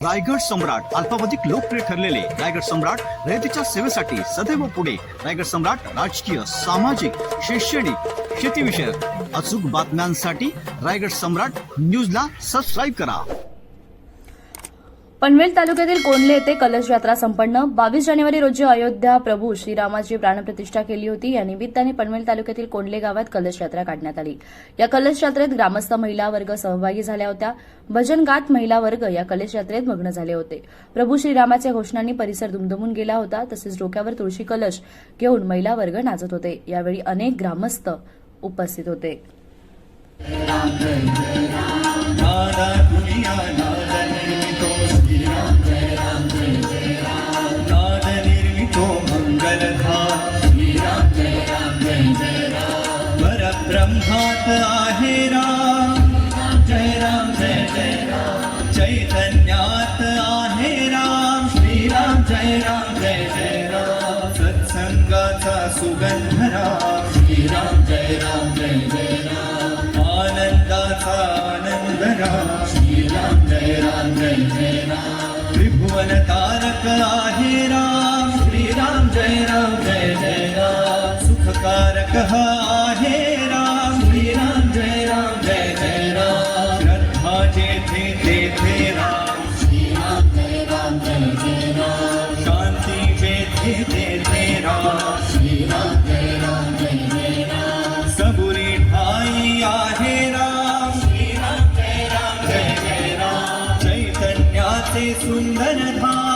रायगड सम्राट अल्पावधीत लोकप्रिय ठरलेले रायगड सम्राट रयतेच्या सेवेसाठी सदैव पुढे. रायगड सम्राट राजकीय, सामाजिक, शैक्षणिक, शेतीविषयक अचूक बातम्यांसाठी रायगड सम्राट न्यूजला सबस्क्राईब करा. पनवेल तालुक्यातील कोंडले येथे कलश यात्रा संपन्न. 22 जानेवारी रोजी अयोध्या प्रभू श्रीरामाची प्राणप्रतिष्ठा केली होती. या निमित्ताने पनवेल तालुक्यातील कोंडले गावात कलश यात्रा काढण्यात आली. या कलश यात्रेत ग्रामस्थ महिला वर्ग सहभागी झाल्या होत्या. भजन गात महिला वर्ग या कलश यात्रेत मग्न झाले होते. प्रभू श्रीरामाच्या घोषणांनी परिसर दुमदुमून गेला होता. तसेच डोक्यावर तुळशी कलश घेऊन महिला वर्ग नाचत होते. यावेळी अनेक ग्रामस्थ उपस्थित होते. ब्रह्मात आहे राम, जय राम जय जय राम. चैतन्यात आहे राम, श्रीराम जय राम जय जय राम. सत्संगाचा सुगंध राम, श्रीराम जय राम जय जय राम. आनंदाचा आनंद राम, श्रीराम जय राम जय जय राम. त्रिभुवन तारक आहे राम, श्रीराम जय राम जय जय राम. सुखकारक हा आहे राम, श्रीराम जय राम जय जय राम. श्रद्धा जेथे तेथे राम, श्रीराम जय राम जय जय राम. शांती जेथे तेथे राम, श्रीराम जय राम जय जय राम. सबुरी ठाई आहे राम, श्रीराम जय राम जय जय राम. चैतन्याचे सुंदर धाम,